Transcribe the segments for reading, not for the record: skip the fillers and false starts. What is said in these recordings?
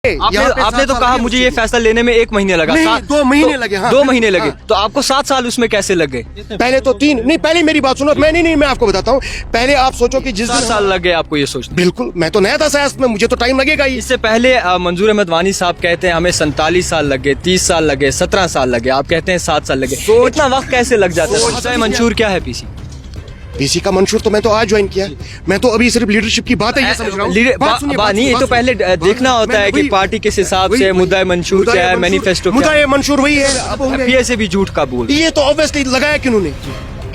आपने तो कहा मुझे ये फैसला लेने में 1 महीने लगा, नहीं, 2 महीने लगे। हाँ, 2 महीने लगे, तो आपको 7 साल उसमें कैसे लग गए? पहले तो 3 नहीं, पहले मेरी बात सुनो। मैं आपको बताता हूँ। पहले आप सोचो कि जिस 7 साल लग गए आपको ये सोचने। बिल्कुल, मैं तो नया था सियासत में, मुझे तो टाइम लगेगा ही। इससे पहले मंजूर अहमद वानी साहब कहते हैं हमें 47 साल लगे, 30 साल लगे, 17 साल लगे, आप कहते हैं 7 साल लगे। इतना वक्त कैसे लग जाता है? मंशूर क्या है पीसी का मंशूर तो मैं तो आज ज्वाइन किया। मैं तो अभी सिर्फ लीडरशिप की बात है ये समझ रहा हूँ। नहीं, ये तो पहले देखना होता है कि पार्टी किस हिसाब से मुद्दा मंशूर क्या है, मैनिफेस्टो मुद्दा मंशूर वही है। पीए से भी झूठ का बोल, ये तो ऑब्वियसली लगाया किन्होंने,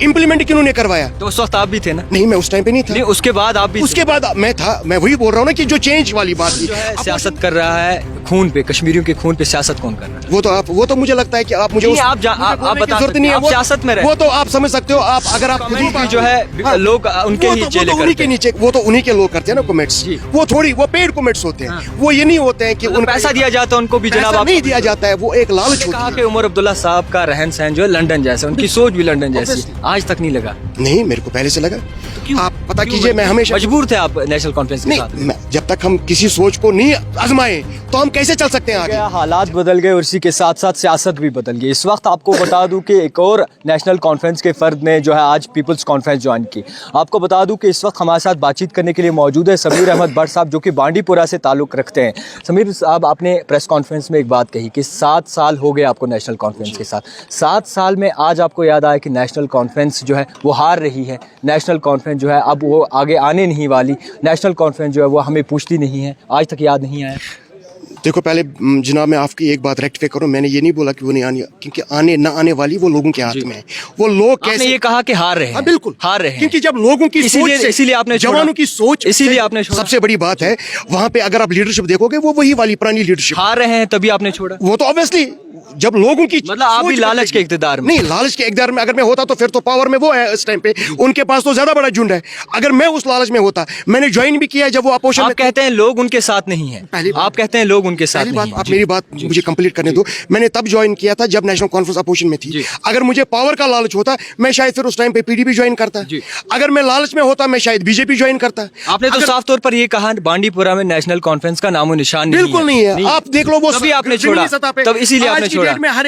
इम्प्लीमेंट किन्होंने करवाया? तो उस वक्त आप भी थे ना? नहीं, मैं उस टाइम पे नहीं था। नहीं, उसके बाद आप भी? उसके बाद मैं था। मैं वही बोल रहा हूँ ना कि जो चेंज वाली बात थी। सियासत कर रहा है खून पे, कश्मीरियों के खून पे सियासत कौन कर रहा है? वो तो मुझे लगता है कि आप मुझे आप बता जरूरत नहीं है, आप सियासत में रहे। वो तो आप समझ सकते हो। आप अगर आप खुद ही जो है लोग उनके ही चेले करते हैं, वो तो उन्हीं के लोग करते हैं ना कमेंट्स। वो पेड कमेंट्स होते हैं। वो ये नहीं होते हैं कि उनको पैसा दिया जाता है, उनको भी जनाब नहीं दिया जाता है। वो एक लालच होती है। कहा कि उमर अब्दुल्ला साहब का रहन सहन जो है लंदन जैसा, उनकी सोच भी लंदन जैसी, आज तक नहीं लगा? नहीं, मेरे को पहले से लगा। आप पता कीजिए, मैं हमेशा मजबूर थे आप नेशनल कॉन्फ्रेंस के साथ? नहीं, जब तक हम किसी सोच को नहीं आजमाए तो हम कैसे चल सकते हैं आगे? हालात बदल गए और इसी के साथ साथ सियासत भी बदल गई। इस वक्त आपको बता दूं कि एक और नेशनल कॉन्फ्रेंस के फर्द ने जो है आज पीपल्स कॉन्फ्रेंस ज्वाइन की। आपको बता दूं कि इस वक्त हमारे साथ बातचीत करने के लिए मौजूद है समीर अहमद भट्ट साहब, जो कि बांडीपुरा से ताल्लुक़ रखते हैं। समीर साहब, आपने प्रेस कॉन्फ्रेंस में एक बात कही कि 7 साल हो गए आपको नेशनल कॉन्फ्रेंस के साथ। 7 साल में आज आपको याद आया कि नेशनल कॉन्फ्रेंस जो है वो हार रही है, नेशनल कॉन्फ्रेंस जो है अब वो आगे आने नहीं वाली, नेशनल कॉन्फ्रेंस जो है वो हमें पूछती नहीं है, आज तक याद नहीं आया? देखो, पहले जनाब मैं आपकी एक बात रेक्टिफाई करूं। मैंने ये नहीं बोला कि वो नहीं आनी, क्योंकि आने ना आने वाली वो लोगों के हाथ में है। वो लोग कैसे ये कहा कि हार रहे हैं? बिल्कुल हार रहे हैं, क्योंकि जब लोगों की इसीलिए आपने जवानों की सोच, इसीलिए आपने छोड़ा। सबसे बड़ी बात है वहां पे अगर आप लीडरशिप देखोगे वो वही वाली पुरानी लीडरशिप। हार रहे हैं तभी आपने छोड़ा? वो तो ऑब्वियसली जब लोगों की मतलब आप भी लालच के इक़्तिदार में? नहीं, लालच के इक़्तिदार में अगर मैं होता तो फिर तो पावर में वो है इस टाइम पे, उनके पास तो ज्यादा बड़ा झुंड है। अगर मैं उस लालच में होता, मैंने ज्वाइन भी किया जब वो अपोजिशन में। आप कहते हैं लोग उनके साथ नहीं है, आप कहते हैं लोग उनके साथ नहीं है। आप मेरी बात मुझे कंप्लीट करने दो। मैंने तब ज्वाइन किया था जब नेशनल कॉन्फ्रेंस अपोजिशन में थी। अगर मुझे पावर का लालच होता मैं शायद फिर उस टाइम पे पीडीपी ज्वाइन करता। अगर मैं लालच में होता मैं शायद बीजेपी ज्वाइन करता। आपने तो साफ तौर पर ये कहा बांडीपुरा में नेशनल कॉन्फ्रेंस का नामो निशान बिल्कुल नहीं है। आप देख लो, वो तभी आपने छोड़ा, तब इसीलिए आपने छोड़ा,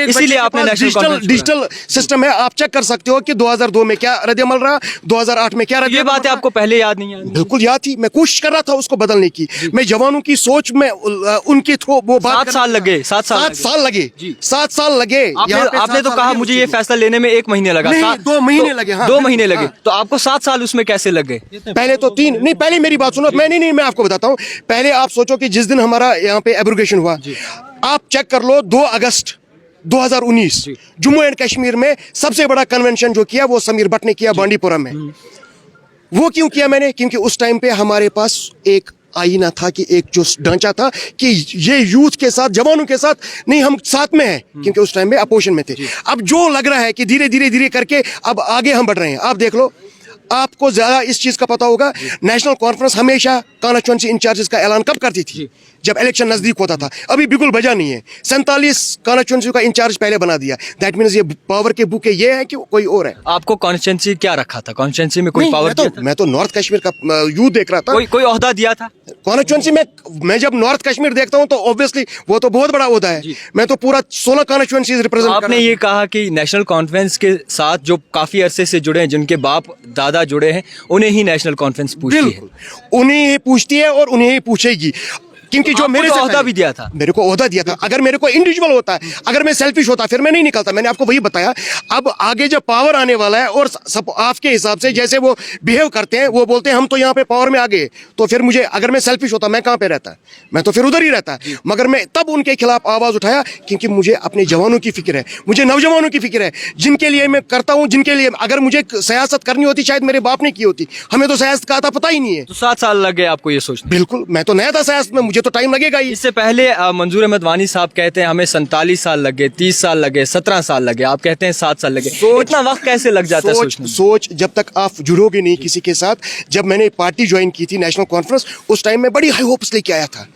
इसीलिए आपने डिजिटल सिस्टम है। आप चेक कर सकते हो कि 2002 में क्या रद्द-ए-अमल रहा, 2008 में क्या रद्द-ए-अमल। ये बात आपको पहले याद नहीं है? बिल्कुल याद थी। मैं कोशिश कर रहा था उसको बदलने की। मैं जवानों की सोच में उनके थ्रू वो बात 7 साल लगे, 7 साल लगे। 7 साल लगे। आपने तो कहा मुझे ये फैसला लेने में 1 महीने लगा, 2 महीने लगे। 2 महीने लगे, तो आपको 7 साल उसमें कैसे लग गए? पहले तो 3 नहीं, पहले मेरी बात सुनो। मैं आपको बताता हूँ। पहले आप सोचो कि जिस दिन हमारा यहाँ पे एब्रोगेशन हुआ, आप चेक कर लो, 2 अगस्त 2019 जम्मू एंड कश्मीर में सबसे बड़ा कन्वेंशन जो किया वो समीर भट्ट ने किया बांडीपुरा में। वो क्यों किया मैंने? क्योंकि उस टाइम पे हमारे पास एक आईना था कि एक जो ढांचा था कि ये यूथ के साथ, जवानों के साथ नहीं, हम साथ में हैं, क्योंकि उस टाइम में अपोजिशन में थे। अब जो लग रहा है कि धीरे धीरे करके अब आगे हम बढ़ रहे हैं। आप देख लो, आपको ज्यादा इस चीज का पता होगा, नेशनल कॉन्फ्रेंस हमेशा कॉन्स्टिट्यूएंसी इंचार्जेस का ऐलान कब करती थी? जब इलेक्शन नजदीक होता था। अभी बिल्कुल बजा नहीं है। 47 कॉन्स्टिट्यूएंसी का इंचार्ज पहले बना दिया। दैट मींस ये पावर के बुके ये है कि कोई और है। आपको कॉन्स्टिट्यूएंसी क्या रखा था? कॉन्स्टिट्यूएंसी में कोई पावर? मैं तो नॉर्थ कश्मीर का यूथ देख रहा था। कोई ओहदा दिया था कॉन्स्टिट्यूएंसी में? मैं जब नॉर्थ कश्मीर देखता हूं तो ऑब्वियसली वो तो बहुत बड़ा ओहदा है। मैं तो पूरा 16 कॉन्स्टिट्यूएंसीज रिप्रेजेंट। आपने ये कहा कि नेशनल कॉन्फ्रेंस के साथ जो काफी अरसे से जुड़े हैं, जिनके बाप दादा जुड़े हैं, उन्हें ही नेशनल कॉन्फ्रेंस पूछती है। उन्हें ही पूछती है और उन्हें ही पूछेगी, क्योंकि जो मेरे ओहदा भी दिया था, मेरे को ओहदा दिया था। अगर मेरे को इंडिविजुअल होता है, अगर मैं सेल्फिश होता, फिर मैं नहीं निकलता। मैंने आपको वही बताया। अब आगे जब पावर आने वाला है और सब आपके हिसाब से जैसे वो बिहेव करते हैं, वो बोलते हैं हम तो यहाँ पे पावर में आ गए, तो फिर मुझे, अगर मैं सेल्फिश होता, मैं कहाँ पे रहता? मैं तो फिर उधर ही रहता। मगर मैं तब उनके खिलाफ आवाज उठाया क्योंकि मुझे अपने जवानों की फिक्र है, मुझे नौजवानों की फिक्र है, जिनके लिए मैं करता हूँ, जिनके लिए अगर मुझे सियासत करनी होती शायद मेरे बाप ने की होती। हमें तो सियासत का आता पता ही नहीं है। तो 7 साल लग गए आपको ये सोच? बिल्कुल, मैं तो नया था सियासत में, मुझे तो टाइम लगेगा ही। इससे पहले मंजूर अहमद वानी साहब कहते हैं हमें 47 साल लगे, 30 साल लगे, 17 साल लगे, आप कहते हैं 7 साल लगे। इतना वक्त कैसे लग जाता है सोचने में? सोच जब तक आप जुड़ोगे नहीं किसी के साथ। जब मैंने पार्टी ज्वाइन की थी नेशनल कॉन्फ्रेंस, उस टाइम में बड़ी हाई होप्स लेके आया था।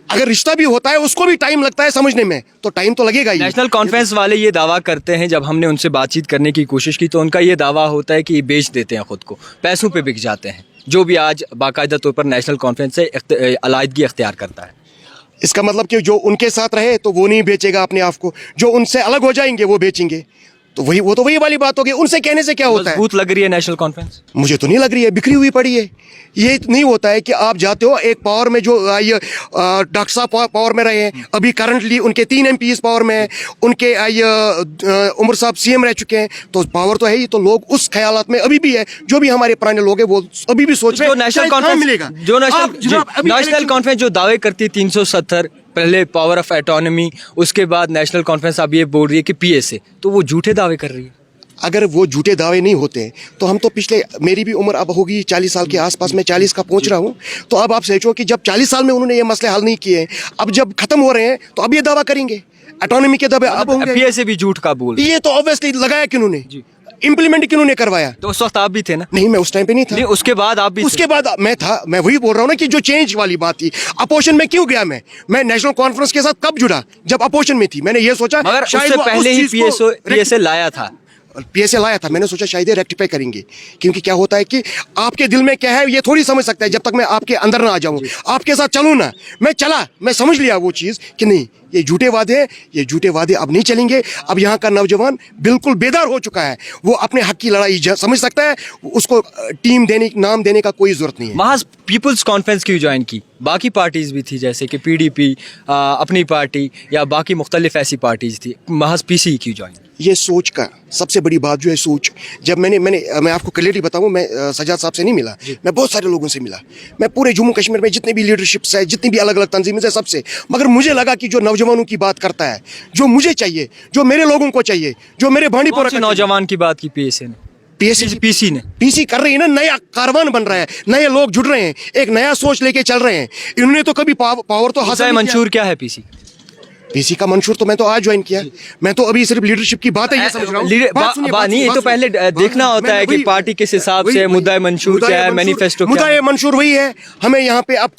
अगर रिश्ता भी होता है उसको भी टाइम लगता है समझने में, तो टाइम तो लगेगा ही। नेशनल कॉन्फ्रेंस वाले ये दावा करते हैं, जब हमने उनसे बातचीत करने की कोशिश की तो उनका ये दावा होता है कि ये बेच देते हैं खुद को, पैसों पे बिक जाते हैं, जो भी आज बाकायदा तौर पर नेशनल कॉन्फ्रेंस से अलहदगी अख्तियार करता है। इसका मतलब कि जो उनके साथ रहे तो वो नहीं बेचेगा अपने आप को, जो उनसे अलग हो जाएंगे वो बेचेंगे। तो वही वाली बात होगी। उनसे कहने से क्या होता है? मजबूत लग रही है नेशनल कॉन्फ्रेंस? मुझे तो नहीं लग रही है, बिखरी हुई पड़ी है। ये नहीं होता है कि आप जाते हो एक पावर में, जो ये डॉक्टर साहब पावर में रहे हैं, अभी करंटली उनके 3 MPs पावर में हैं, उनके ये उमर साहब CM रह चुके हैं, तो पावर तो है ही। तो लोग उस ख्यालात में अभी भी है, जो भी हमारे पुराने लोग हैं वो अभी भी सोच रहे हैं नेशनल कहाँ कॉन्फ्रेंस मिलेगा। जो नेशनल कॉन्फ्रेंस जो दावे करती है 370, पहले पावर ऑफ एटोनमी, उसके बाद नेशनल कॉन्फ्रेंस अब ये बोल रही है कि PSA, तो वो झूठे दावे कर रही है। अगर वो झूठे दावे नहीं होते तो हम तो पिछले, मेरी भी उम्र अब होगी 40 साल के आसपास, मैं 40 का पहुंच रहा हूं। तो अब आप सोचो कि जब 40 साल में उन्होंने ये मसले हल नहीं किए, अब जब खत्म हो रहे हैं तो अब ये दावा करेंगे। एटोनॉमी के दावे अब होंगे। PSA भी झूठ का बोल, ये तो ऑब्वियसली लगाया किन्होंने, इंप्लीमेंट किन्होंने करवाया? तो उस वक्त आप भी थे ना? नहीं, मैं उस टाइम पे नहीं था। नहीं, उसके बाद आप भी उसके बाद मैं था। मैं वही बोल रहा हूँ ना कि जो चेंज वाली बात थी, अपोजिशन में क्यों गया मैं नेशनल कॉन्फ्रेंस के साथ कब जुड़ा? जब अपोजिशन में थी। मैंने ये सोचा मगर शायद उससे वो उस पहले ही चीज़ को PSA लाया था। PSA लाया था, मैंने सोचा शायद ये रेक्टिफाई करेंगे। क्योंकि क्या होता है कि आपके दिल में क्या है ये थोड़ी समझ सकता है जब तक मैं आपके अंदर ना आ जाऊं, आपके साथ चलूं ना। मैं चला, मैं समझ लिया वो चीज़ कि नहीं, ये झूठे वादे हैं, ये झूठे वादे अब नहीं चलेंगे। अब यहाँ का नौजवान बिल्कुल बेदार हो चुका है, वो अपने हक की लड़ाई समझ सकता है। उसको टीम देने, नाम देने का कोई जरूरत नहीं है। महज पीपल्स कॉन्फ्रेंस क्यों ज्वाइन की? बाकी पार्टीज भी थी जैसे कि PDP, अपनी पार्टी या बाकी मुख्तलिफ ऐसी पार्टीज थी, महज PC क्यों ज्वाइन? ये सोच का सबसे बड़ी बात जो है सोच। जब मैं आपको क्लियरली बताऊं, मैं सजाद साहब से नहीं मिला, मैं बहुत सारे लोगों से मिला। मैं पूरे जम्मू कश्मीर में जितने भी लीडरशिप्स है, जितनी भी अलग अलग तंजीमें है, सबसे। मगर मुझे लगा कि जो नौजवानों की बात करता है, जो मुझे चाहिए, जो मेरे लोगों को चाहिए, जो मेरे बांडीपोरा के नौजवान की बात की PSA ने, PC ने PC कर रही है ना। नया कारवान बन रहा है, नए लोग जुड़ रहे हैं, एक नया सोच लेके चल रहे हैं। इन्होंने तो कभी पावर तो हासिल नहीं किया। मंशूर क्या है PC का मंशूर तो मैं तो आज ज्वाइन किया। मैं तो अभी सिर्फ लीडरशिप की बात है ये समझ रहा हूँ। नहीं, ये तो पहले देखना होता है कि पार्टी किस हिसाब से मुद्दा मंशूर क्या है, मैनिफेस्टो क्या है। मुद्दा मंशूर वही है। हमें यहाँ पे अब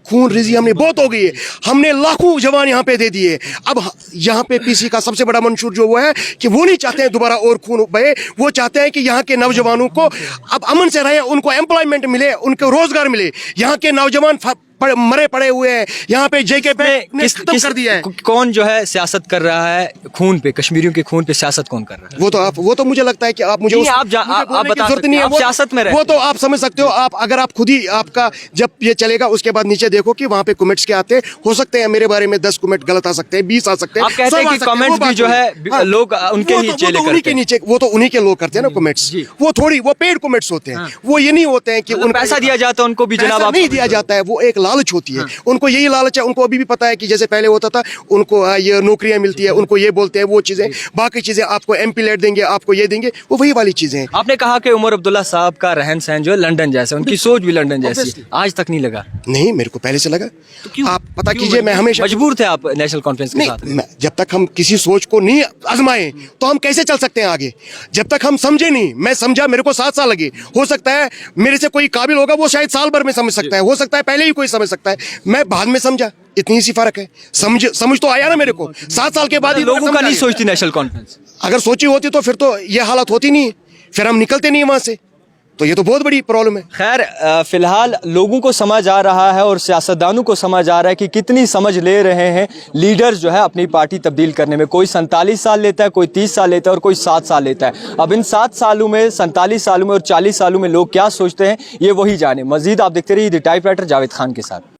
खून रिजी हमने बहुत हो गई है, हमने लाखों जवान यहाँ पे दे दिए। अब यहाँ पे PC का सबसे बड़ा मंशूर जो वो है कि वो नहीं चाहते हैं दोबारा और खून बहे। वो चाहते हैं कि यहाँ के नौजवानों को अब अमन से रहे, उनको एम्प्लॉयमेंट मिले, उनको रोजगार मिले। यहाँ के नौजवान मरे पड़े हुए हैं यहाँ पे। JK पे खत्म कर दिया है। कौन जो है सियासत कर रहा है खून पे, कश्मीरियों के खून पे सियासत कौन कर रहा है? वो तो मुझे लगता है कि आप मुझे आप बता सकते हैं, आप सियासत में वो तो आप समझ सकते हो। आप अगर आप खुद ही आपका जब ये चलेगा उसके बाद नीचे देखो कि वहाँ पे कमेंट्स क्या आते हैं। हो सकते हैं मेरे बारे में 10 कमेंट गलत आ सकते हैं, 20 आ सकते हैं। आप कहते हैं कि कमेंट्स भी जो है लोग उनके ही चेले करते हैं। वो तो उन्हीं के लोग करते हैं ना कमेंट्स। वो पेड कमेंट्स होते हैं। वो ये नहीं होते हैं कि उनको पैसा दिया जाता है। उनको भी जनाब नहीं दिया जाता है, वो एक लालच होती है। उनको यही लालच है। उनको अभी भी पता है कि जैसे पहले होता था, उनको ये नौकरियां मिलती है, उनको ये बोलते हैं वो चीजें, बाकी चीजें आपको MP लेट देंगे, आपको ये देंगे, वो वही वाली चीजें हैं। आपने कहा कि उमर अब्दुल्ला साहब का रहन सहन जो है लंदन जैसा, उनकी सोच भी लंदन जैसी, आज तक नहीं लगा? नहीं, मेरे को पहले से लगा। आप पता कीजिए, मैं हमेशा मजबूर थे आप नेशनल कॉन्फ्रेंस के साथ। जब तक हम किसी सोच को नहीं आजमाए तो हम कैसे चल सकते हैं आगे? जब तक हम समझे नहीं। मैं समझा, मेरे को 7 साल लगे। हो सकता है मेरे से कोई काबिल होगा, वो शायद साल भर में समझ सकता है। हो सकता है पहले ही कोई समझ सकता है, मैं बाद में समझा। इतनी सी फर्क है। समझ तो आया ना मेरे को 7 साल के बाद ही। लोगों का नहीं सोचती नेशनल कॉन्फ्रेंस। अगर सोची होती तो फिर तो ये हालत होती नहीं, फिर हम निकलते नहीं वहां से। तो ये तो बहुत बड़ी प्रॉब्लम है। खैर, फिलहाल लोगों को समझ आ रहा है और सियासतदानों को समझ आ रहा है कि कितनी समझ ले रहे हैं लीडर्स जो है अपनी पार्टी तब्दील करने में। कोई 47 साल लेता है, कोई 30 साल लेता है और कोई 7 साल लेता है। अब इन 7 सालों में, 47 सालों में और 40 सालों में लोग क्या सोचते हैं, ये वही जाने। मजीद आप देखते रहिए द टाइपराइटर जावेद खान के साथ।